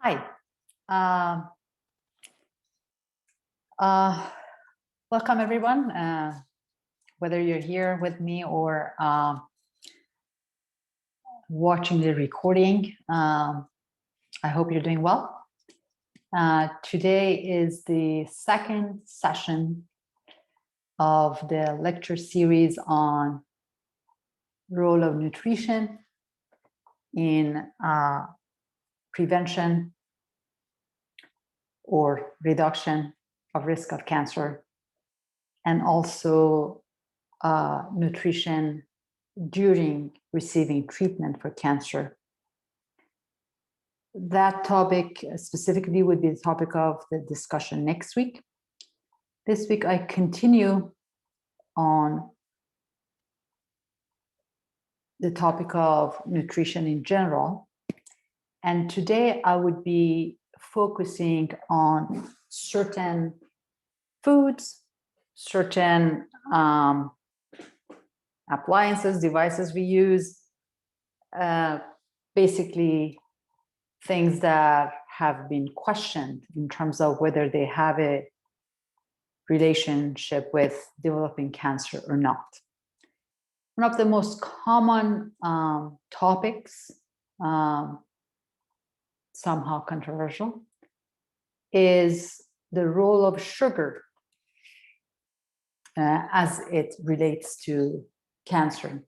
Hi. Uh, uh, Welcome, everyone. Whether you're here with me or watching the recording, I hope you're doing well. Today is the second session of the lecture series on role of nutrition in prevention or reduction of risk of cancer, and also nutrition during receiving treatment for cancer. That topic specifically would be the topic of the discussion next week. This week I continue on the topic of nutrition in general. And today I would be focusing on certain foods, certain appliances, devices we use, basically things that have been questioned in terms of whether they have a relationship with developing cancer or not. One of the most common topics, somehow controversial, is the role of sugar as it relates to cancer.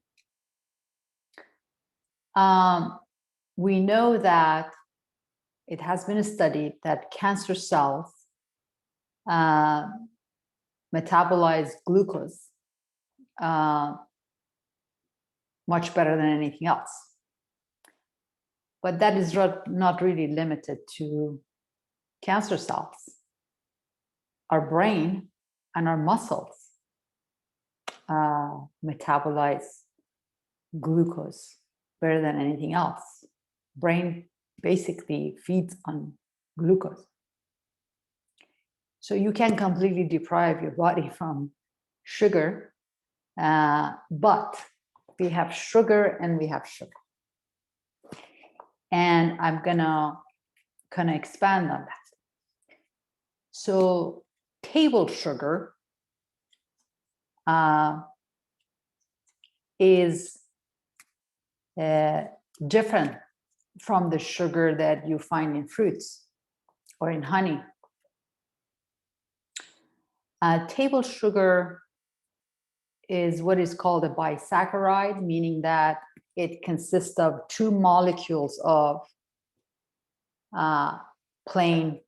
We know that it has been studied that cancer cells metabolize glucose much better than anything else. But that is not really limited to cancer cells. Our brain and our muscles metabolize glucose better than anything else. Brain basically feeds on glucose. So you can completely deprive your body from sugar, but we have sugar and we have sugar. And I'm gonna kind of expand on that. So table sugar is different from the sugar that you find in fruits or in honey. Table sugar is what is called a bisaccharide, meaning that it consists of two molecules of plain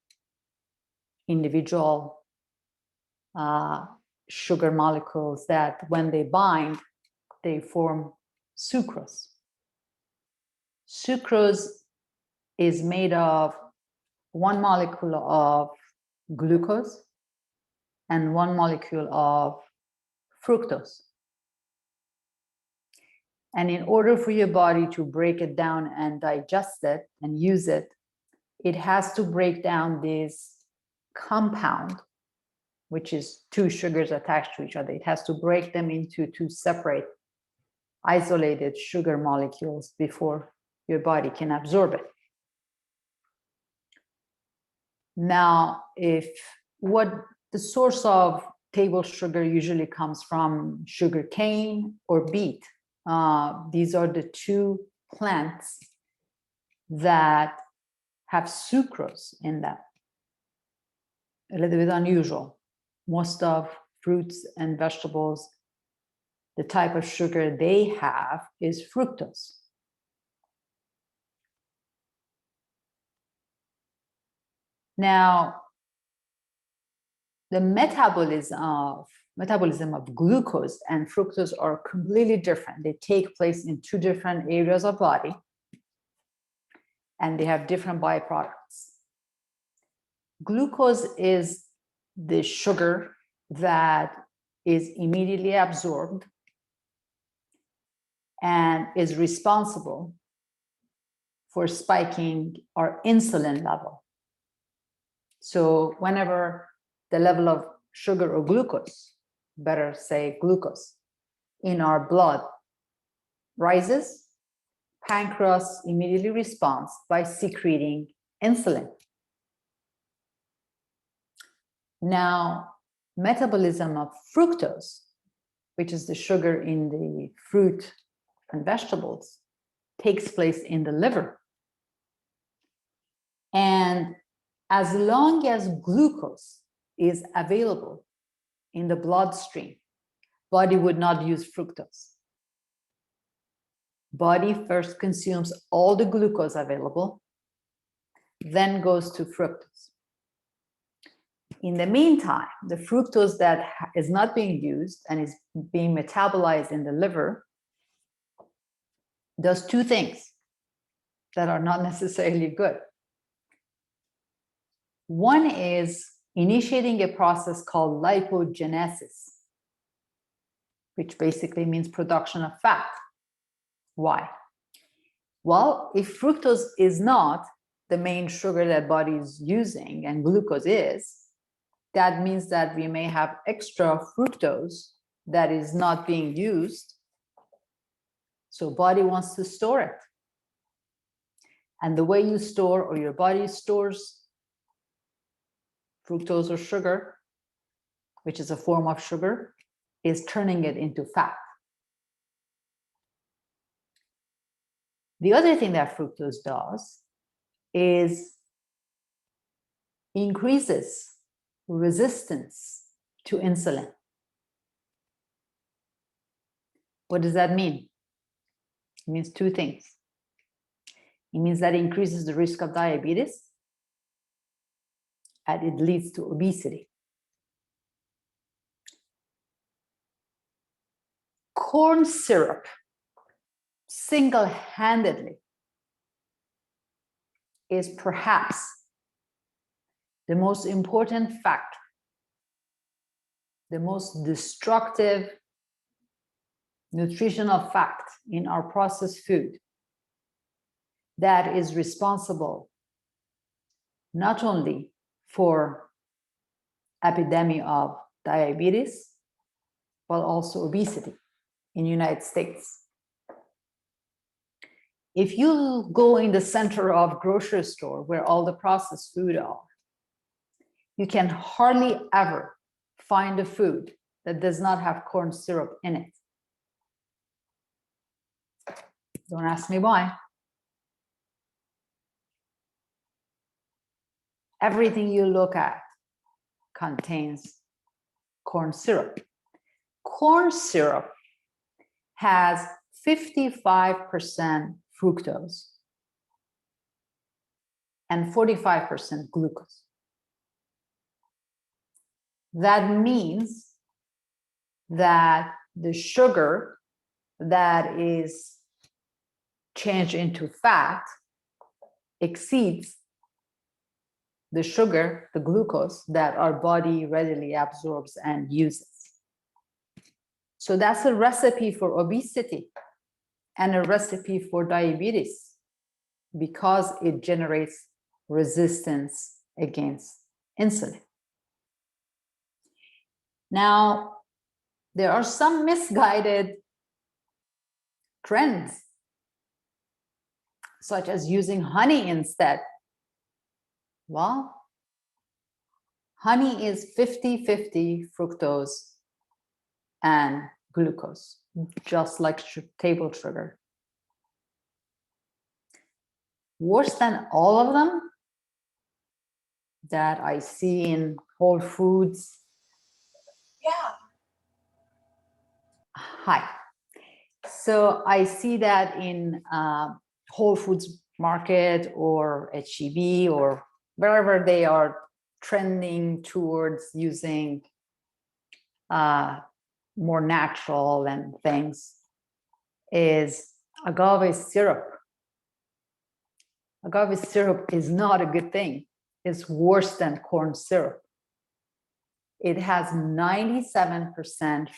individual sugar molecules that when they bind, they form sucrose. Sucrose is made of one molecule of glucose and one molecule of fructose. And in order for your body to break it down and digest it and use it, it has to break down this compound, which is two sugars attached to each other. It has to break them into two separate, isolated sugar molecules before your body can absorb it. Now, what the source of table sugar usually comes from sugar cane or beet. These are the two plants that have sucrose in them. A little bit unusual. Most of fruits and vegetables, the type of sugar they have is fructose. Now, the metabolism of glucose and fructose are completely different. They take place in two different areas of body, and they have different byproducts. Glucose is the sugar that is immediately absorbed and is responsible for spiking our insulin level. So whenever the level of sugar or glucose, better say glucose, in our blood rises, pancreas immediately responds by secreting insulin. Now, metabolism of fructose, which is the sugar in the fruit and vegetables, takes place in the liver. And as long as glucose is available in the bloodstream, body would not use fructose. Body first consumes all the glucose available, then goes to fructose. In the meantime, the fructose that is not being used and is being metabolized in the liver does two things that are not necessarily good. One is initiating a process called lipogenesis, which basically means production of fat. Why? Well, if fructose is not the main sugar that body is using and glucose is, that means that we may have extra fructose that is not being used. So body wants to store it. And the way you store, or your body stores, fructose or sugar, which is a form of sugar, is turning it into fat. The other thing that fructose does is increases resistance to insulin. What does that mean? It means two things. It means that it increases the risk of diabetes, and it leads to obesity. Corn syrup single-handedly is perhaps the most important factor, the most destructive nutritional fact in our processed food that is responsible not only for epidemic of diabetes, but also obesity in the United States. If you go in the center of grocery store where all the processed food are, you can hardly ever find a food that does not have corn syrup in it. Don't ask me why. Everything you look at contains corn syrup. Corn syrup has 55% fructose and 45% glucose. That means that the sugar that is changed into fat exceeds the sugar, the glucose, that our body readily absorbs and uses. So that's a recipe for obesity and a recipe for diabetes, because it generates resistance against insulin. Now, there are some misguided trends, such as using honey instead. Well, honey is 50-50 fructose and glucose, just like table sugar. Worse than all of them that I see in Whole Foods. Yeah. Hi. So I see that in Whole Foods market or HEB or wherever they are trending towards using more natural and things, is agave syrup. Agave syrup is not a good thing. It's worse than corn syrup. It has 97%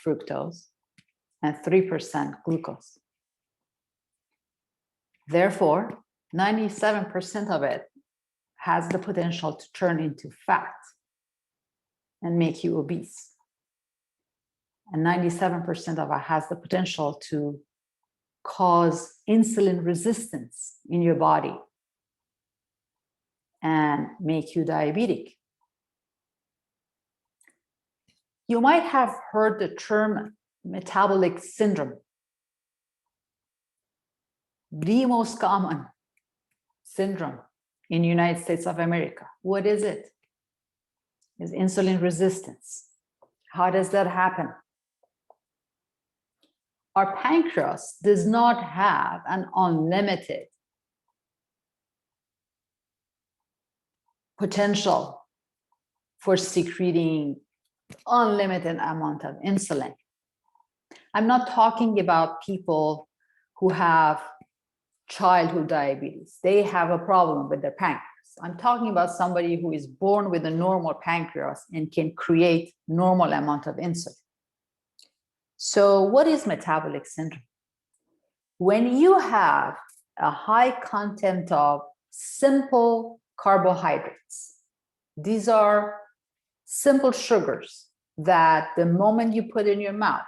fructose and 3% glucose. Therefore, 97% of it has the potential to turn into fat and make you obese. And 97% of it has the potential to cause insulin resistance in your body and make you diabetic. You might have heard the term metabolic syndrome. The most common syndrome in the United States of America. What is it? It's insulin resistance. How does that happen? Our pancreas does not have an unlimited potential for secreting unlimited amount of insulin. I'm not talking about people who have childhood diabetes. They have a problem with their pancreas. I'm talking about somebody who is born with a normal pancreas and can create normal amount of insulin. So what is metabolic syndrome? When you have a high content of simple carbohydrates, these are simple sugars that the moment you put in your mouth,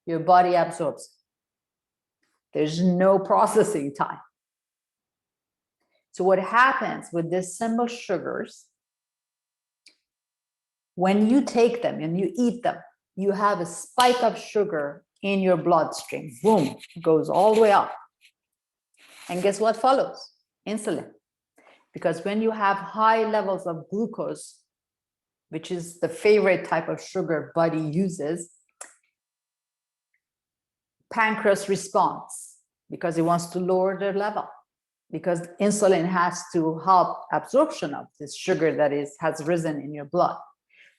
your body absorbs. There's no processing time. So what happens with these simple sugars, when you take them and you eat them, you have a spike of sugar in your bloodstream. Boom, goes all the way up. And guess what follows? Insulin. Because when you have high levels of glucose, which is the favorite type of sugar body uses, pancreas responds because it wants to lower their level, because insulin has to help absorption of this sugar that has risen in your blood.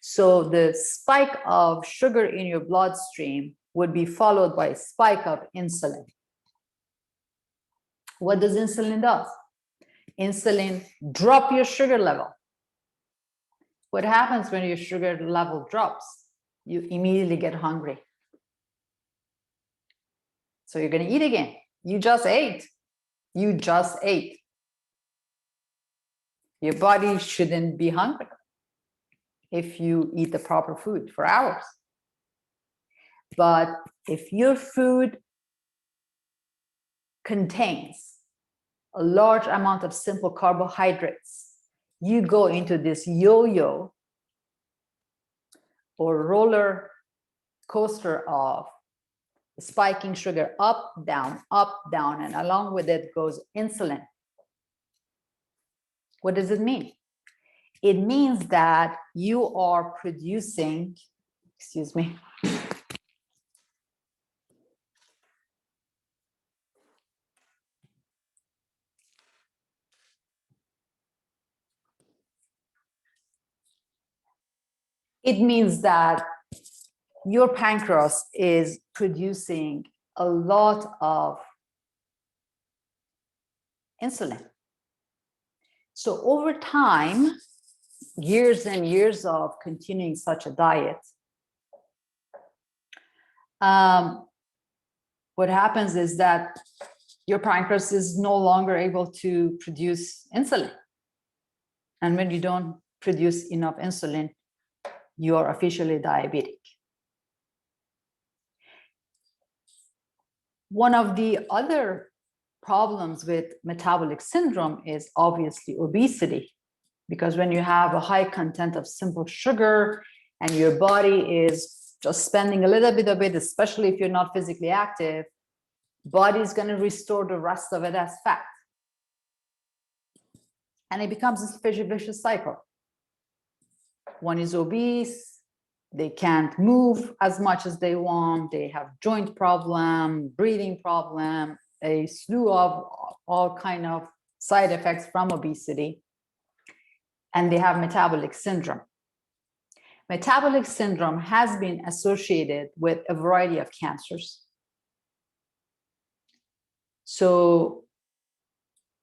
So the spike of sugar in your bloodstream would be followed by a spike of insulin. What does insulin do? Insulin drop your sugar level. What happens when your sugar level drops? You immediately get hungry. So you're going to eat again. You just ate. You just ate. Your body shouldn't be hungry if you eat the proper food for hours. But if your food contains a large amount of simple carbohydrates, you go into this yo-yo or roller coaster of spiking sugar up, down, and along with it goes insulin. What does it mean? It means that you are producing, excuse me, it means that your pancreas is producing a lot of insulin. So over time, years and years of continuing such a diet, what happens is that your pancreas is no longer able to produce insulin. And when you don't produce enough insulin, you are officially diabetic. One of the other problems with metabolic syndrome is obviously obesity, because when you have a high content of simple sugar and your body is just spending a little bit of it, especially if you're not physically active, body is going to restore the rest of it as fat. And it becomes a vicious cycle. One is obese, they can't move as much as they want, they have joint problem, breathing problem, a slew of all kind of side effects from obesity, and they have metabolic syndrome. Metabolic syndrome has been associated with a variety of cancers. So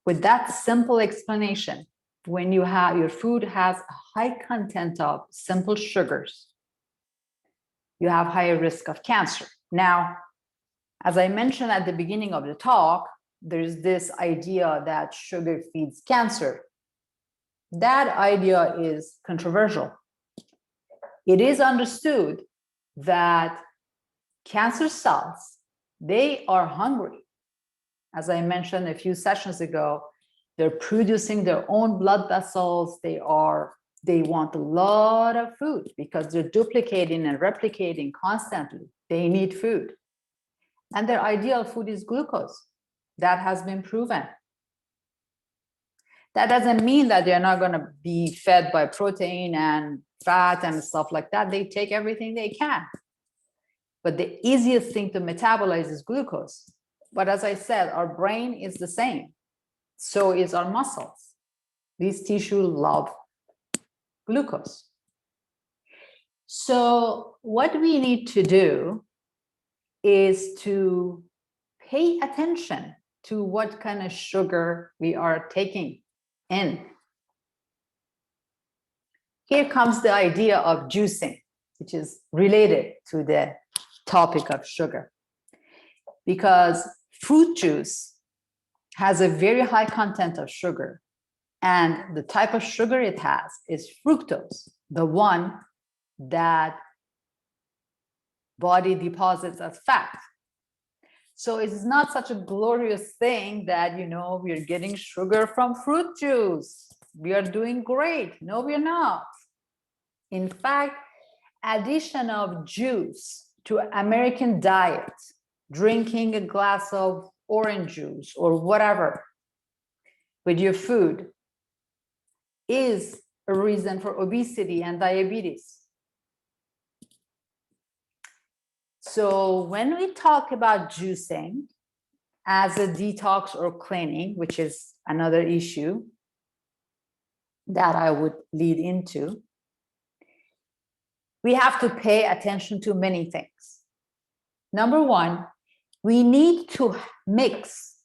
with that simple explanation, when you have your food has a high content of simple sugars, you have higher risk of cancer. Now, as I mentioned at the beginning of the talk, there's this idea that sugar feeds cancer. That idea is controversial. It is understood that cancer cells, they are hungry. As I mentioned a few sessions ago, They're producing their own blood vessels. They want a lot of food because they're duplicating and replicating constantly. They need food. And their ideal food is glucose. That has been proven. That doesn't mean that they're not going to be fed by protein and fat and stuff like that. They take everything they can. But the easiest thing to metabolize is glucose. But as I said, our brain is the same. So is our muscles. These tissues love glucose. So what we need to do is to pay attention to what kind of sugar we are taking in. Here comes the idea of juicing, which is related to the topic of sugar. Because fruit juice has a very high content of sugar, and the type of sugar it has is fructose, the one that body deposits as fat. So it's not such a glorious thing that, we're getting sugar from fruit juice. We are doing great. No, we're not. In fact, addition of juice to American diet, drinking a glass of orange juice or whatever with your food, is a reason for obesity and diabetes. So when we talk about juicing as a detox or cleaning, which is another issue that I would lead into, we have to pay attention to many things. Number one, we need to mix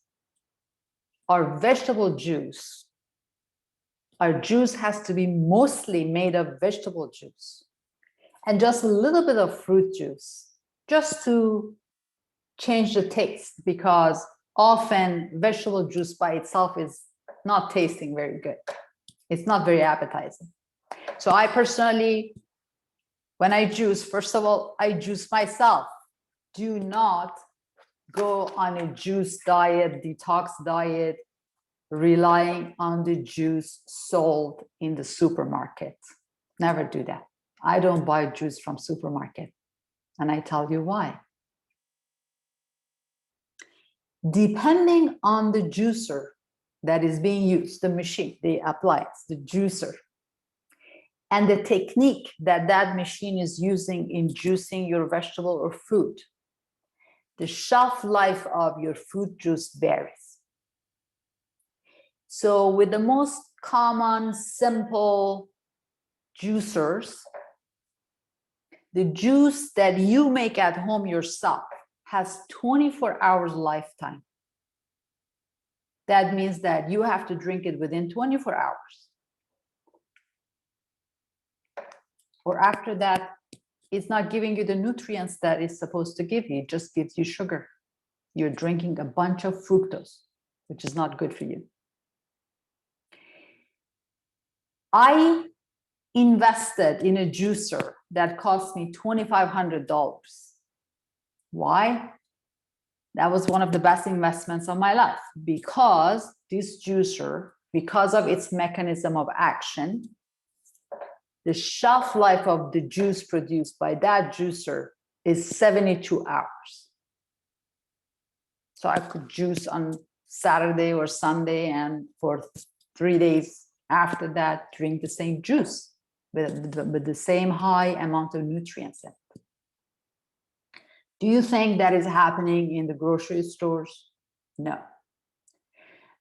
our vegetable juice. Our juice has to be mostly made of vegetable juice and just a little bit of fruit juice, just to change the taste, because often vegetable juice by itself is not tasting very good. It's not very appetizing. So I personally, when I juice, first of all, I juice myself. Do not go on a juice diet, detox diet, relying on the juice sold in the supermarket. Never do that. I don't buy juice from supermarket. And I tell you why. Depending on the juicer that is being used, the machine they apply, the juicer, and the technique that machine is using in juicing your vegetable or fruit, the shelf life of your fruit juice varies. So with the most common, simple juicers, the juice that you make at home yourself has 24 hours lifetime. That means that you have to drink it within 24 hours. Or after that, it's not giving you the nutrients that it's supposed to give you. It just gives you sugar. You're drinking a bunch of fructose, which is not good for you. I invested in a juicer that cost me $2,500. Why? That was one of the best investments of my life, because this juicer, because of its mechanism of action, the shelf life of the juice produced by that juicer is 72 hours. So I could juice on Saturday or Sunday, and for 3 days after that, drink the same juice with the same high amount of nutrients in it. Do you think that is happening in the grocery stores? No.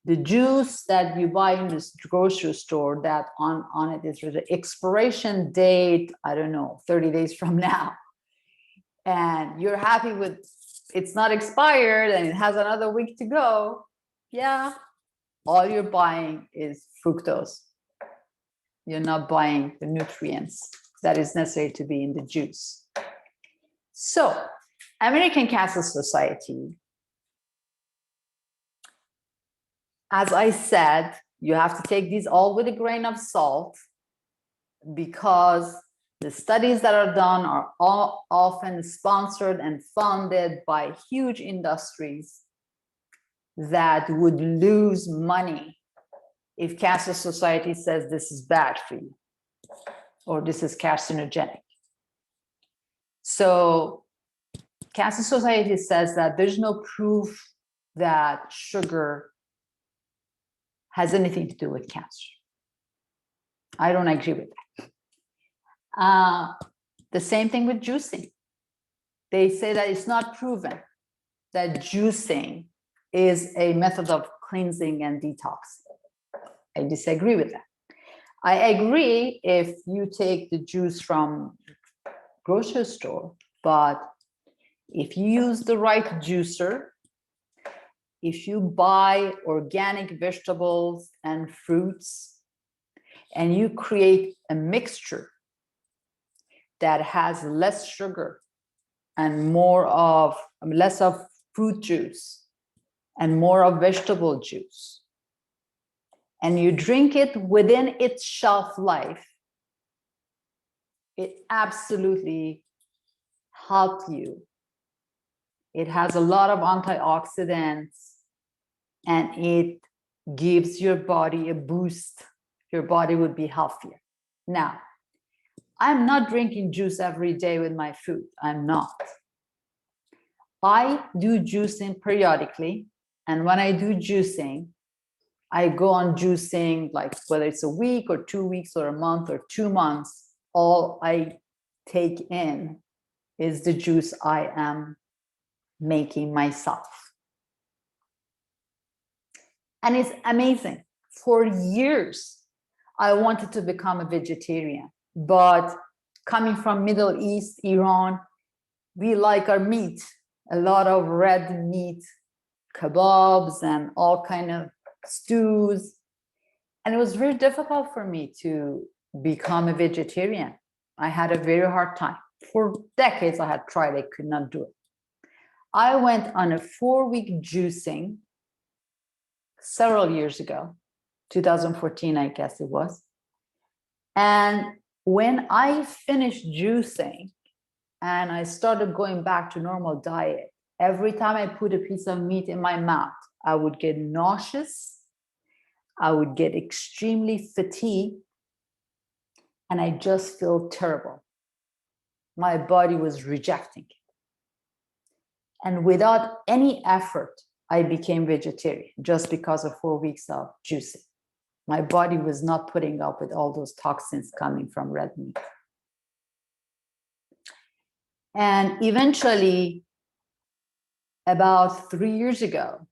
The juice that you buy in this grocery store, that on it is the expiration date, I don't know, 30 days from now. And you're happy with it's not expired and it has another week to go. Yeah, all you're buying is fructose. You're not buying the nutrients that is necessary to be in the juice. So, American Cancer Society, as I said, you have to take these all with a grain of salt, because the studies that are done are all often sponsored and funded by huge industries that would lose money if Cancer Society says this is bad for you or this is carcinogenic. So Cancer Society says that there's no proof that sugar has anything to do with cancer. I don't agree with that. The same thing with juicing. They say that it's not proven that juicing is a method of cleansing and detox. I disagree with that. I agree if you take the juice from grocery store, but if you use the right juicer, if you buy organic vegetables and fruits, and you create a mixture that has less sugar and less of fruit juice and more of vegetable juice, and you drink it within its shelf life, it absolutely helps you. It has a lot of antioxidants and it gives your body a boost. Your body would be healthier. Now, I'm not drinking juice every day with my food. I'm not. I do juicing periodically. And when I do juicing, I go on juicing, like whether it's a week or 2 weeks or a month or 2 months, all I take in is the juice I am making myself. And it's amazing. For years, I wanted to become a vegetarian, but coming from Middle East, Iran, we like our meat, a lot of red meat, kebabs and all kind of stews. And it was very difficult for me to become a vegetarian. I had a very hard time. For decades, I had tried, I could not do it. I went on a 4-week juicing several years ago, 2014, I guess it was. And when I finished juicing and I started going back to normal diet, every time I put a piece of meat in my mouth, I would get nauseous, I would get extremely fatigued, and I just feel terrible. My body was rejecting it. And without any effort, I became vegetarian just because of 4 weeks of juicing. My body was not putting up with all those toxins coming from red meat. And eventually, about 3 years ago,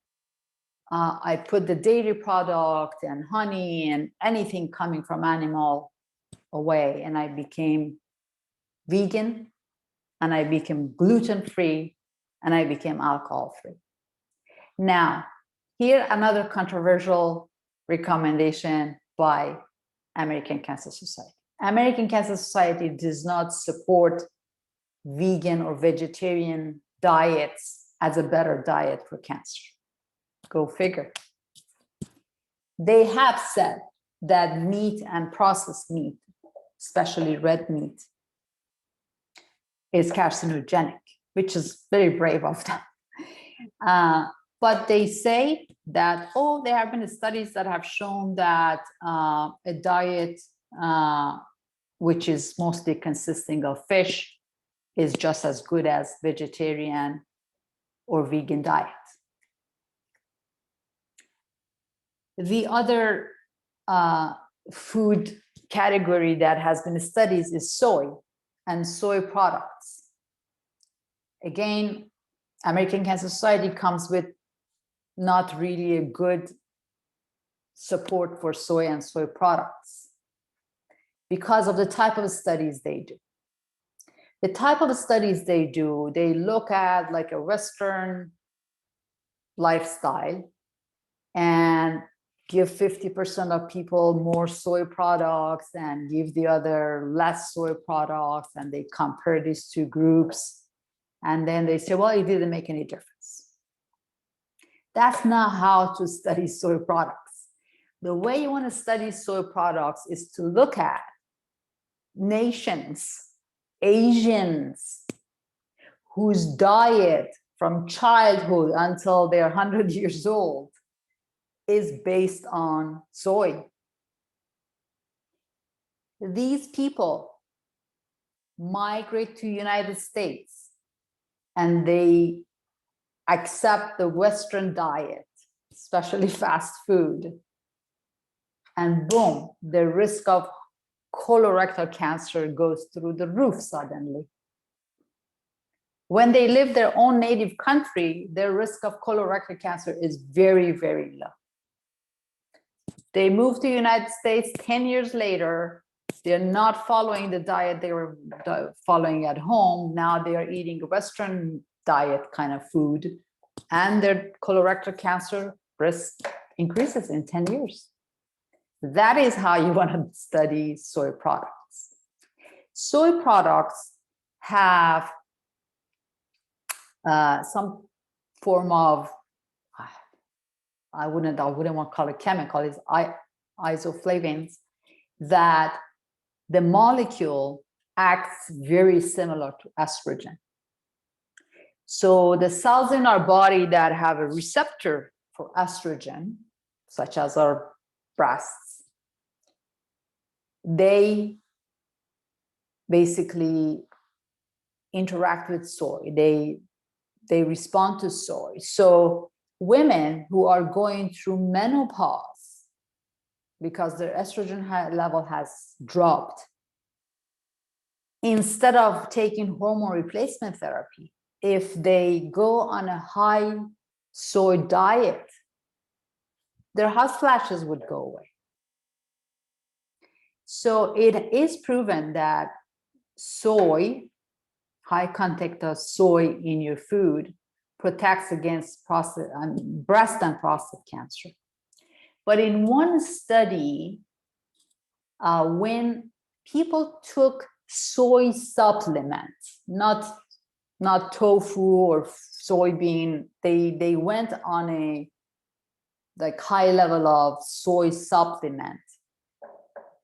I put the dairy product and honey and anything coming from animal away, and I became vegan, and I became gluten-free, and I became alcohol-free. Now, here another controversial recommendation by American Cancer Society. American Cancer Society does not support vegan or vegetarian diets as a better diet for cancer. Go figure. They have said that meat and processed meat, especially red meat, is carcinogenic, which is very brave of them. But they say that, there have been studies that have shown that a diet which is mostly consisting of fish is just as good as vegetarian or vegan diet. The other food category that has been studied is soy and soy products. Again, American Cancer Society comes with not really a good support for soy and soy products because of the type of studies they do. The type of studies they do, they look at like a Western lifestyle and give 50% of people more soy products and give the other less soy products, and they compare these two groups. And then they say, well, it didn't make any difference. That's not how to study soy products. The way you want to study soy products is to look at nations, Asians, whose diet from childhood until they're 100 years old is based on soy. These people migrate to United States and they accept the Western diet, especially fast food. And boom, the risk of colorectal cancer goes through the roof suddenly. When they live their own native country, their risk of colorectal cancer is very, very low. They move to the United States 10 years later, they're not following the diet they were following at home. Now they are eating a Western diet kind of food, and their colorectal cancer risk increases in 10 years. That is how you want to study soy products. Soy products have some form of, I wouldn't want to call it chemical, it's isoflavones, that the molecule acts very similar to estrogen. So the cells in our body that have a receptor for estrogen, such as our breasts, they basically interact with soy. They respond to soy. So women who are going through menopause because their estrogen level has dropped, instead of taking hormone replacement therapy, if they go on a high soy diet, their hot flashes would go away. So it is proven that soy, high content of soy in your food, protects against breast and prostate cancer. But in one study, when people took soy supplements, not tofu or soybean, they went on a high level of soy supplement.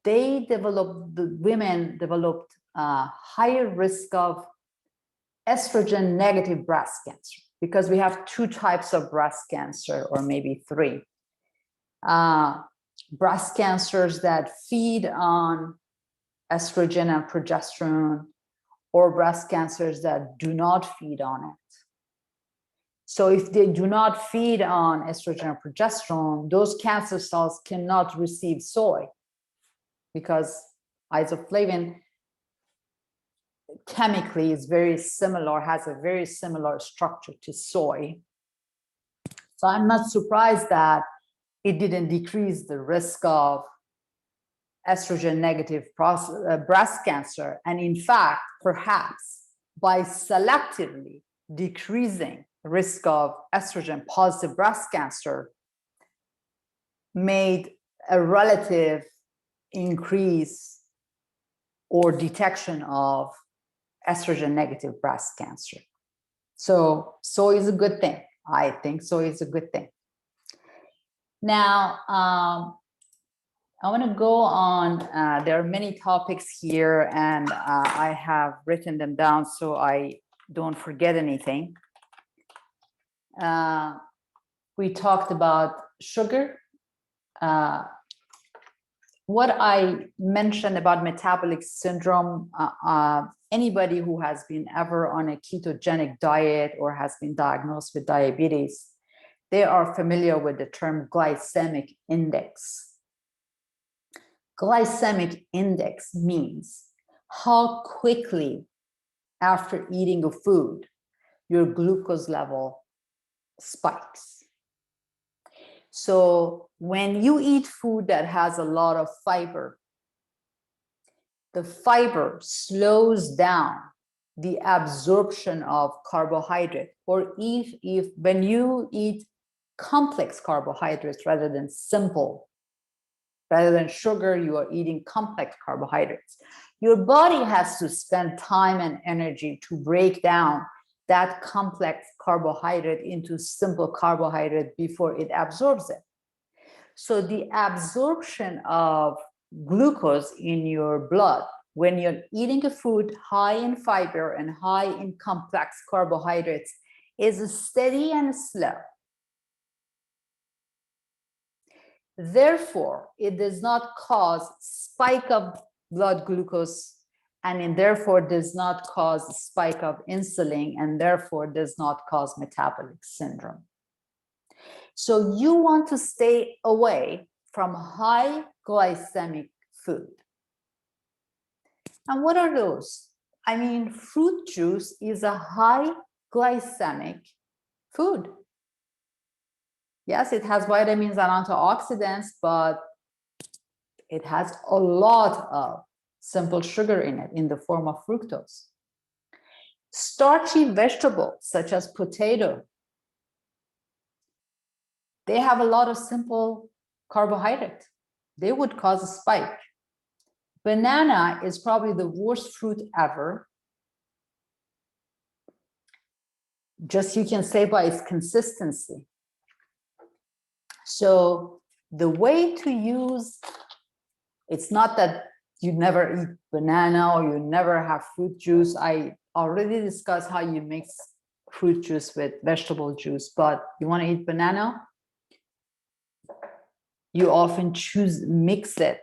Women developed a higher risk of estrogen negative breast cancer, because we have two types of breast cancer, or maybe three. Breast cancers that feed on estrogen and progesterone, or breast cancers that do not feed on it. So if they do not feed on estrogen or progesterone, those cancer cells cannot receive soy, because isoflavone chemically is very similar, has a very similar structure to soy. So I'm not surprised that it didn't decrease the risk of estrogen negative breast cancer. And in fact, perhaps by selectively decreasing the risk of estrogen positive breast cancer, made a relative increase or detection of estrogen negative breast cancer. So soy is a good thing. I think soy is a good thing. Now, I want to go on. There are many topics here, and I have written them down so I don't forget anything. We talked about sugar. What I mentioned about metabolic syndrome, anybody who has been ever on a ketogenic diet or has been diagnosed with diabetes, they are familiar with the term glycemic index. Glycemic index means how quickly after eating a food, your glucose level spikes. So when you eat food that has a lot of fiber, the fiber slows down the absorption of carbohydrate, or if when you eat complex carbohydrates rather than simple, rather than sugar, you are eating complex carbohydrates. Your body has to spend time and energy to break down that complex carbohydrate into simple carbohydrate before it absorbs it. So the absorption of glucose in your blood when you're eating a food high in fiber and high in complex carbohydrates is steady and slow. Therefore, it does not cause spike of blood glucose, and therefore does not cause spike of insulin, and therefore does not cause metabolic syndrome. So you want to stay away from high glycemic food. And what are those? I mean, fruit juice is a high glycemic food. Yes, it has vitamins and antioxidants, but it has a lot of simple sugar in it in the form of fructose. Starchy vegetables such as potato, they have a lot of simple carbohydrate. They would cause a spike. Banana is probably the worst fruit ever. Just you can say by its consistency. So the way to use, it's not that you never eat banana or you never have fruit juice. I already discussed how you mix fruit juice with vegetable juice, but you want to eat banana, you often mix it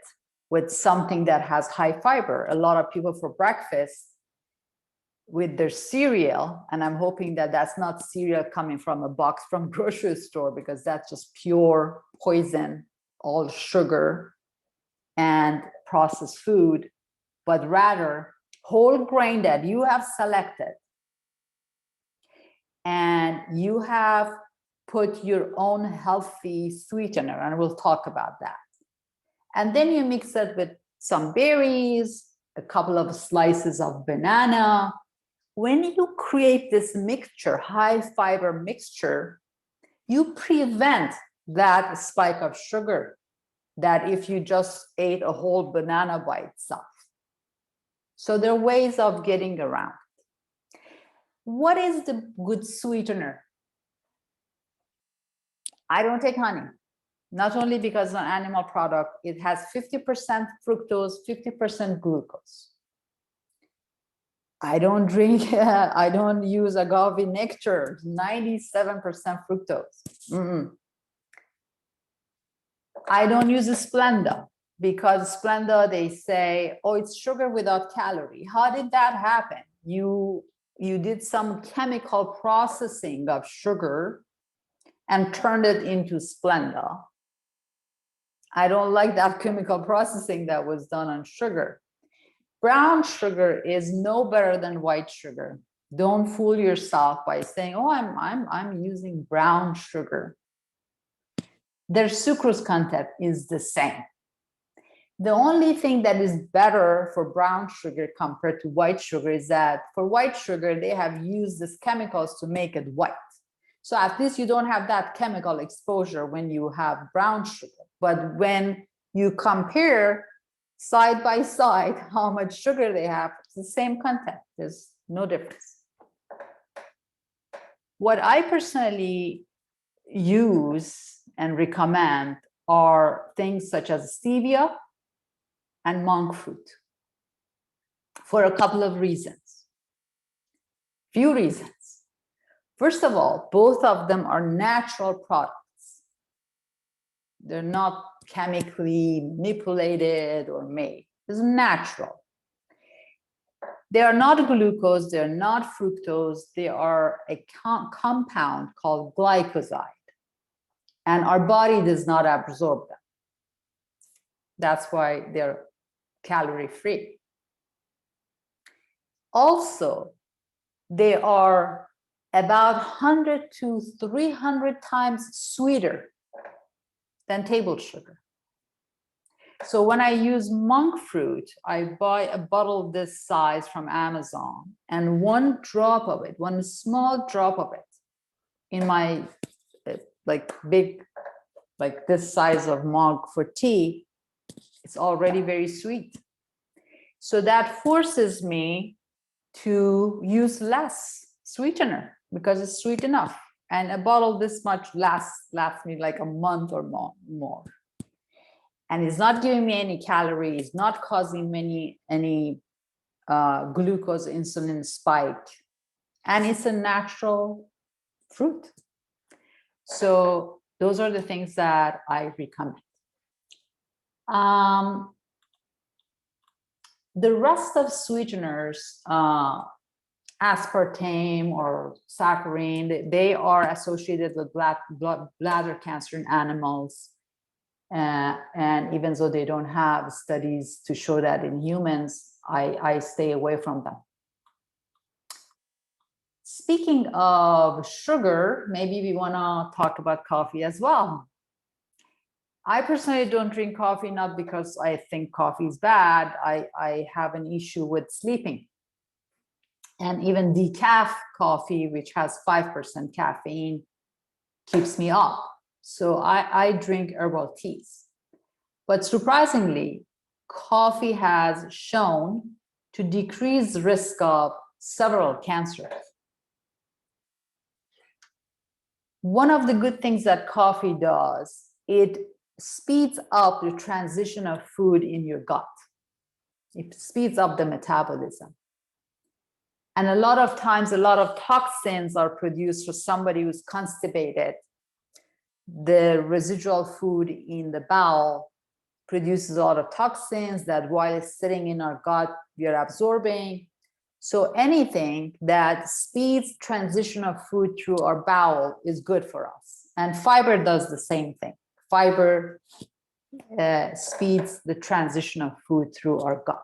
with something that has high fiber. A lot of people for breakfast with their cereal, and I'm hoping that that's not cereal coming from a box from grocery store, because that's just pure poison, all sugar and processed food, but rather whole grain that you have selected and you have put your own healthy sweetener, and we'll talk about that. And then you mix it with some berries, a couple of slices of banana. When you create this mixture, high fiber mixture, you prevent that spike of sugar that if you just ate a whole banana by itself. So there are ways of getting around. What is the good sweetener? I don't take honey, not only because it's an animal product, it has 50% fructose, 50% glucose. I don't drink, I don't use agave nectar, 97% fructose. I don't use Splenda because Splenda, they say, oh, it's sugar without calorie. How did that happen? You did some chemical processing of sugar and turned it into Splenda. I don't like that chemical processing that was done on sugar. Brown sugar is no better than white sugar. Don't fool yourself by saying, oh, I'm using brown sugar. Their sucrose content is the same. The only thing that is better for brown sugar compared to white sugar is that for white sugar, they have used these chemicals to make it white. So at least you don't have that chemical exposure when you have brown sugar. But when you compare side by side how much sugar they have, it's the same content. There's no difference. What I personally use and recommend are things such as stevia and monk fruit for a couple of reasons. Few reasons. First of all, both of them are natural products. They're not chemically manipulated or made. It's natural. They are not glucose, they're not fructose, they are a compound called glycoside. And our body does not absorb them. That's why they're calorie-free. Also, they are about 100 to 300 times sweeter than table sugar. So when I use monk fruit, I buy a bottle this size from Amazon, and one drop of it, one small drop of it in my like big, like this size of mug for tea, it's already very sweet. So that forces me to use less sweetener because it's sweet enough. And a bottle this much lasts me like a month or more. And it's not giving me any calories, not causing any glucose insulin spike. And it's a natural fruit. So those are the things that I recommend. The rest of sweeteners, aspartame or saccharin, they are associated with bladder cancer in animals. And even though they don't have studies to show that in humans, I stay away from them. Speaking of sugar, maybe we want to talk about coffee as well. I personally don't drink coffee, not because I think coffee is bad. I have an issue with sleeping. And even decaf coffee, which has 5% caffeine, keeps me up. So I drink herbal teas. But surprisingly, coffee has shown to decrease the risk of several cancers. One of the good things that coffee does, it speeds up the transition of food in your gut. It speeds up the metabolism. And a lot of times, a lot of toxins are produced for somebody who's constipated. The residual food in the bowel produces a lot of toxins that while it's sitting in our gut, we are absorbing. So anything that speeds transition of food through our bowel is good for us. And fiber does the same thing. Fiber speeds the transition of food through our gut.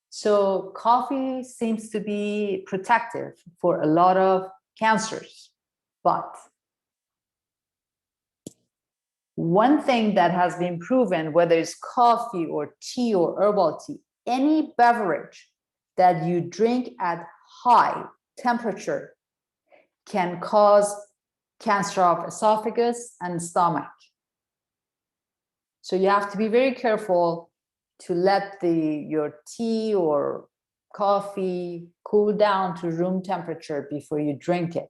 So coffee seems to be protective for a lot of cancers. But one thing that has been proven, whether it's coffee or tea or herbal tea, any beverage that you drink at high temperature can cause cancer of esophagus and stomach. So you have to be very careful to let your tea or coffee cool down to room temperature before you drink it.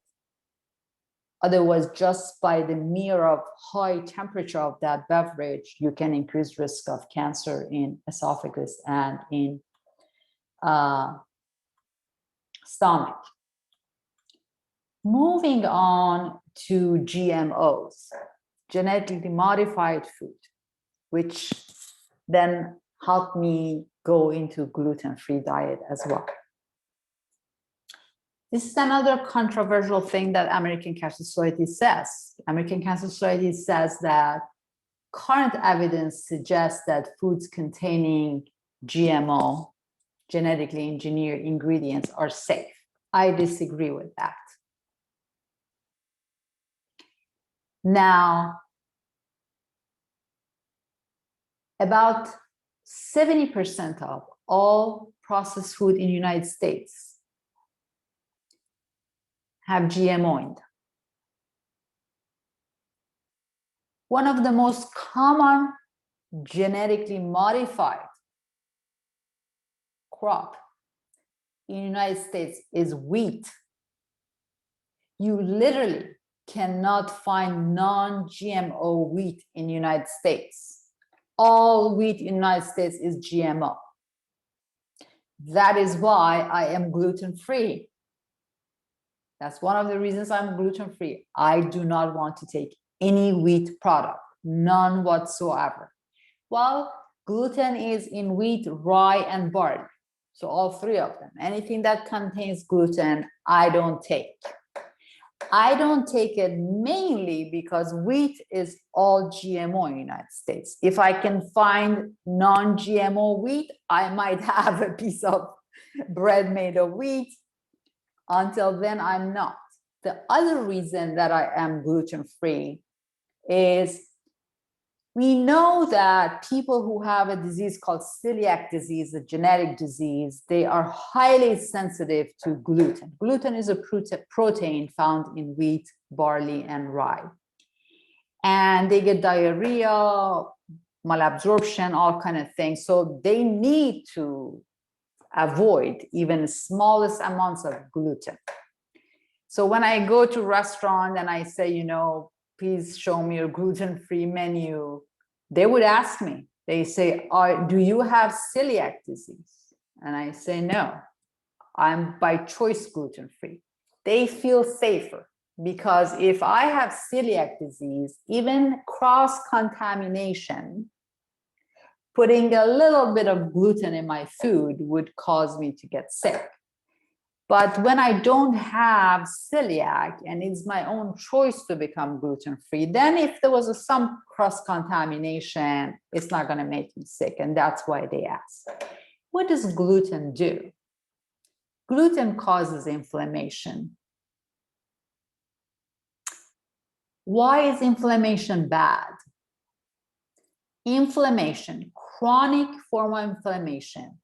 Otherwise, just by the mere of high temperature of that beverage, you can increase risk of cancer in esophagus and in stomach. Moving on to GMOs, genetically modified food, which then helped me go into gluten-free diet as well. This is another controversial thing that American Cancer Society says. American Cancer Society says that current evidence suggests that foods containing GMO, genetically engineered ingredients, are safe. I disagree with that. Now, about 70% of all processed food in the United States have GMO in them. One of the most common genetically modified crop in the United States is wheat. You literally cannot find non-GMO wheat in the United States. All wheat in the United States is GMO. That is why I am gluten-free. That's one of the reasons I'm gluten-free. I do not want to take any wheat product, none whatsoever. Well, gluten is in wheat, rye, and barley. So all three of them. Anything that contains gluten, I don't take. I don't take it mainly because wheat is all GMO in the United States. If I can find non-GMO wheat, I might have a piece of bread made of wheat. Until then, I'm not. The other reason that I am gluten-free is we know that people who have a disease called celiac disease, a genetic disease, they are highly sensitive to gluten. Gluten is a protein found in wheat, barley, and rye. And they get diarrhea, malabsorption, all kind of things. So they need to avoid even the smallest amounts of gluten. So when I go to a restaurant and I say, you know, please show me your gluten-free menu, they would ask me, they say, do you have celiac disease? And I say, no, I'm by choice gluten-free. They feel safer because if I have celiac disease, even cross-contamination putting a little bit of gluten in my food would cause me to get sick. But when I don't have celiac and it's my own choice to become gluten-free, then if there was some cross-contamination, it's not going to make me sick. And that's why they ask. What does gluten do? Gluten causes inflammation. Why is inflammation bad? Inflammation, chronic form of inflammation,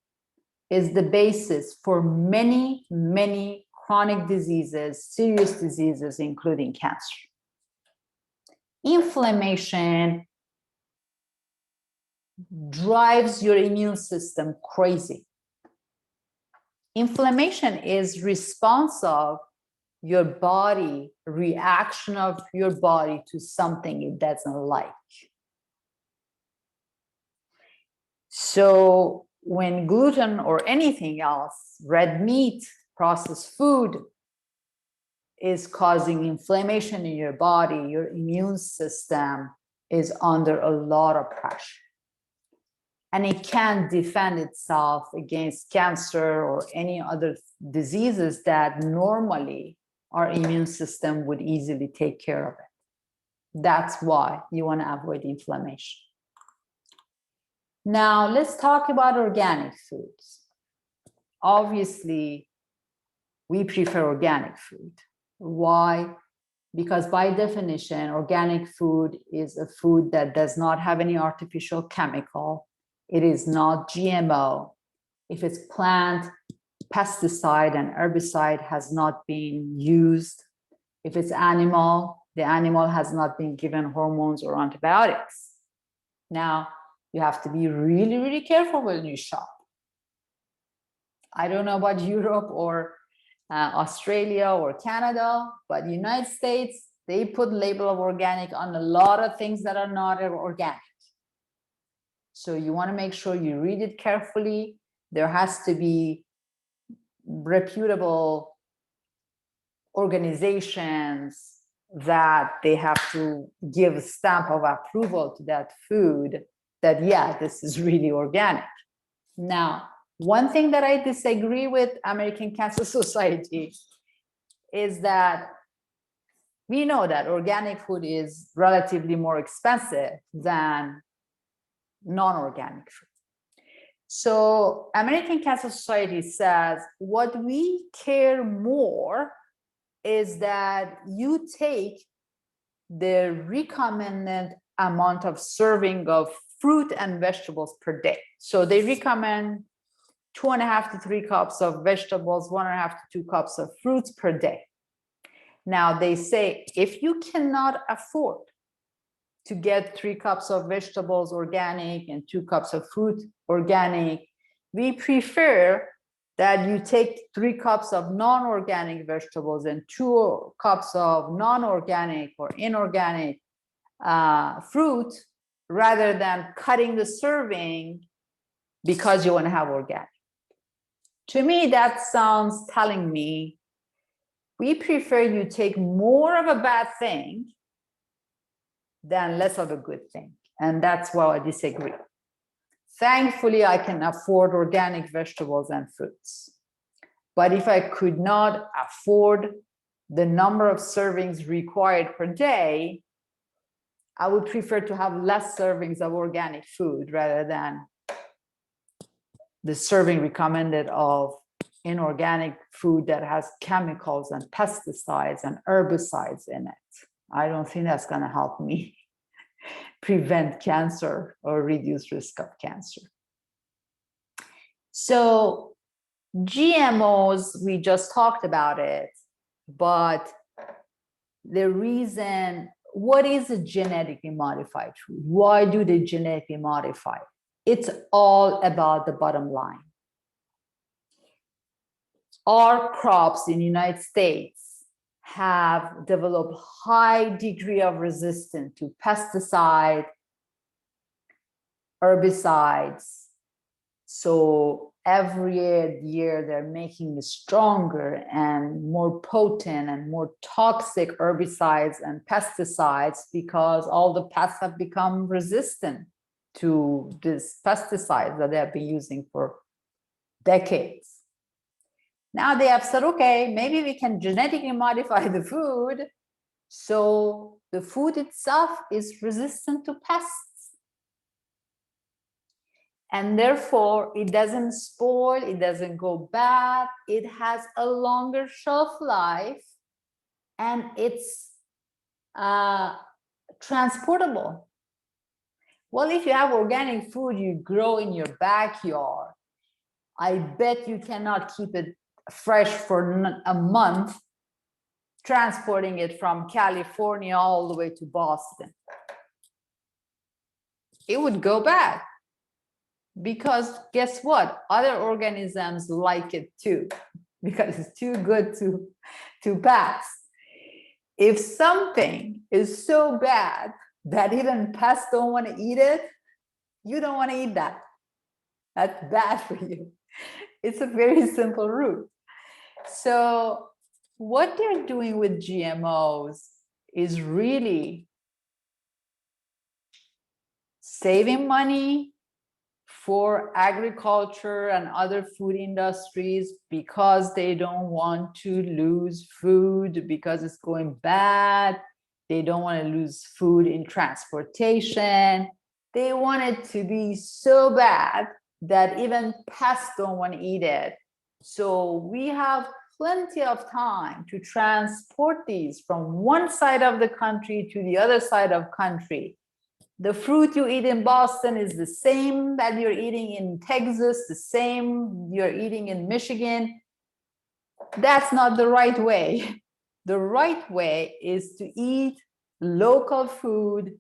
is the basis for many, many chronic diseases, serious diseases, including cancer. Inflammation drives your immune system crazy. Inflammation is response of your body, reaction of your body to something it doesn't like. So when gluten or anything else, red meat, processed food, is causing inflammation in your body, your immune system is under a lot of pressure. And it can't defend itself against cancer or any other diseases that normally our immune system would easily take care of it. That's why you want to avoid inflammation. Now, let's talk about organic foods. Obviously, we prefer organic food. Why? Because by definition, organic food is a food that does not have any artificial chemical. It is not GMO. If it's plant, pesticide and herbicide has not been used. If it's animal, the animal has not been given hormones or antibiotics. Now, you have to be really, really careful when you shop. I don't know about Europe or Australia or Canada, but United States, they put label of organic on a lot of things that are not organic. So you want to make sure you read it carefully. There has to be reputable organizations that they have to give a stamp of approval to that food that, yeah, this is really organic. Now, one thing that I disagree with American Cancer Society is that we know that organic food is relatively more expensive than non-organic food. So American Cancer Society says what we care more is that you take the recommended amount of serving of fruit and vegetables per day. So they recommend 2.5 to 3 cups of vegetables, 1.5 to 2 cups of fruits per day. Now they say if you cannot afford to get 3 cups of vegetables organic and 2 cups of fruit organic, we prefer that you take 3 cups of non-organic vegetables and 2 cups of non-organic or inorganic fruit rather than cutting the serving because you want to have organic. To me, that sounds telling me we prefer you take more of a bad thing than less of a good thing. And that's why I disagree. Thankfully, I can afford organic vegetables and fruits. But if I could not afford the number of servings required per day, I would prefer to have less servings of organic food rather than the serving recommended of inorganic food that has chemicals and pesticides and herbicides in it. I don't think that's going to help me prevent cancer or reduce risk of cancer. So GMOs, we just talked about it, but the reason, what is a genetically modified food? Why do they genetically modify? It's all about the bottom line. Our crops in the United States have developed high degree of resistance to pesticide, herbicides. So every year they're making it stronger and more potent and more toxic herbicides and pesticides because all the pests have become resistant to these pesticides that they have been using for decades. Now they have said, okay, maybe we can genetically modify the food so the food itself is resistant to pests. And therefore, it doesn't spoil, it doesn't go bad, it has a longer shelf life, and it's transportable. Well, if you have organic food you grow in your backyard, I bet you cannot keep it fresh for a month, transporting it from California all the way to Boston. It would go bad. Because guess what? Other organisms like it too, because it's too good to pass. If something is so bad that even pests don't want to eat it, you don't want to eat that. That's bad for you. It's a very simple rule. So what they're doing with GMOs is really saving money for agriculture and other food industries because they don't want to lose food because it's going bad. They don't want to lose food in transportation. They want it to be so bad that even pests don't want to eat it. So we have plenty of time to transport these from one side of the country to the other side of country. The fruit you eat in Boston is the same that you're eating in Texas, the same you're eating in Michigan. That's not the right way. The right way is to eat local food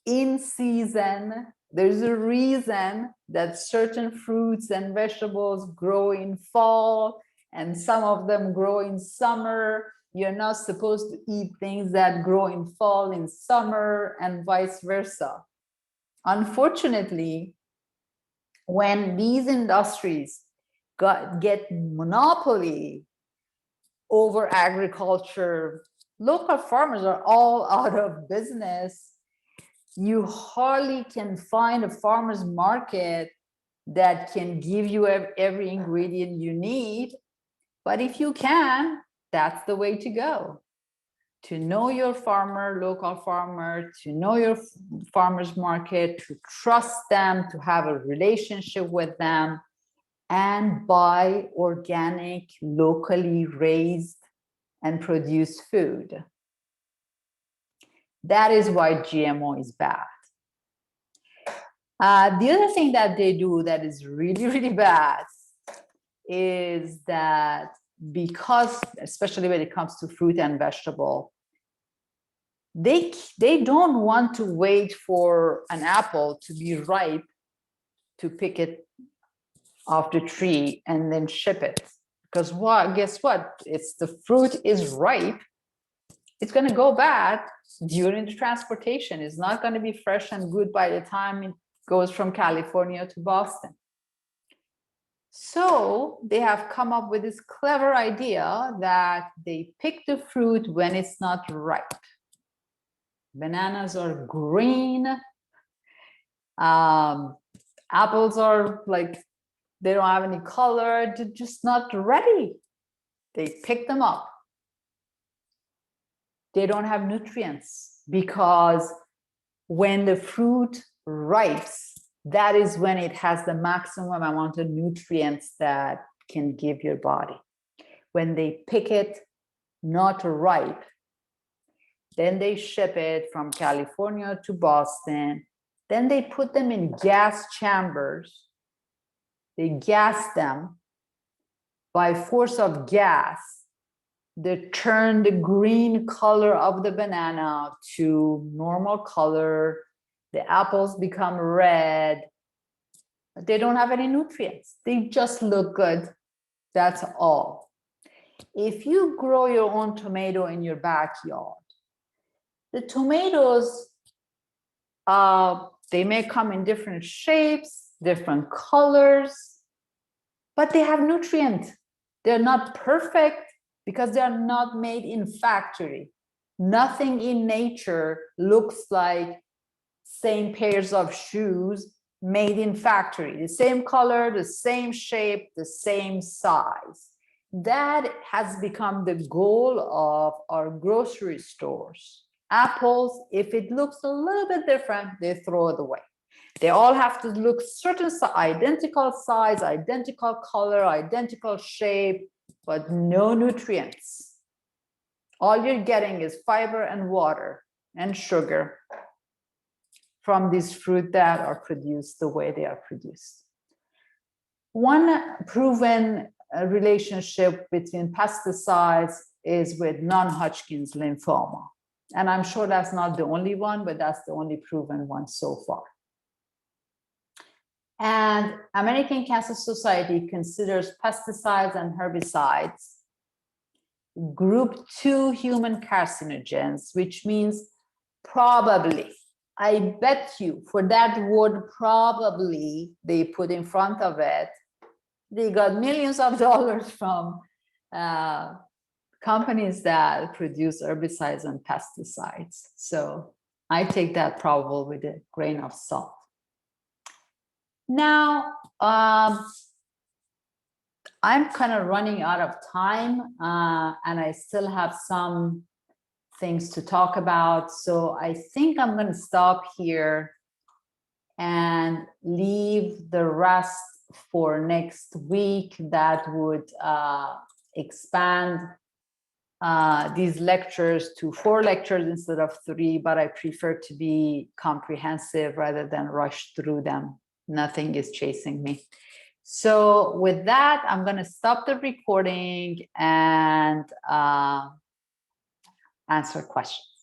in season. There's a reason that certain fruits and vegetables grow in fall and some of them grow in summer. You're not supposed to eat things that grow in fall in summer and vice versa. Unfortunately, when these industries get monopoly over agriculture, local farmers are all out of business. You hardly can find a farmer's market that can give you every ingredient you need. But if you can, that's the way to go. To know your farmer, local farmer, to know your farmer's market, to trust them, to have a relationship with them, and buy organic, locally raised and produced food. That is why GMO is bad. The other thing that they do that is really, really bad is that because, especially when it comes to fruit and vegetable, they don't want to wait for an apple to be ripe to pick it off the tree and then ship it. Because guess what? It's the fruit is ripe. It's going to go bad during the transportation. It's not going to be fresh and good by the time it goes from California to Boston. So they have come up with this clever idea that they pick the fruit when it's not ripe. Bananas are green. Apples are like, they don't have any color. They're just not ready. They pick them up. They don't have nutrients because when the fruit ripes, that is when it has the maximum amount of nutrients that can give your body. When they pick it not ripe, then they ship it from California to Boston. Then they put them in gas chambers. They gas them. By force of gas, they turn the green color of the banana to normal color. The apples become red. They don't have any nutrients. They just look good. That's all. If you grow your own tomato in your backyard, the tomatoes, they may come in different shapes, different colors, but they have nutrients. They're not perfect because they're not made in factory. Nothing in nature looks like same pairs of shoes made in factory, the same color, the same shape, the same size. That has become the goal of our grocery stores. Apples, if it looks a little bit different, they throw it away. They all have to look certain identical size, identical color, identical shape, but no nutrients. All you're getting is fiber and water and sugar from these fruit that are produced the way they are produced. One proven relationship between pesticides is with non-Hodgkin's lymphoma. And I'm sure that's not the only one, but that's the only proven one so far. And American Cancer Society considers pesticides and herbicides group 2 human carcinogens, which means probably, I bet you for that word probably they put in front of it, they got millions of dollars from companies that produce herbicides and pesticides. So I take that probable with a grain of salt. Now, I'm kind of running out of time and I still have some things to talk about. So I think I'm going to stop here and leave the rest for next week. That would expand these lectures to 4 lectures instead of 3, but I prefer to be comprehensive rather than rush through them. Nothing is chasing me. So with that, I'm going to stop the recording and answer questions.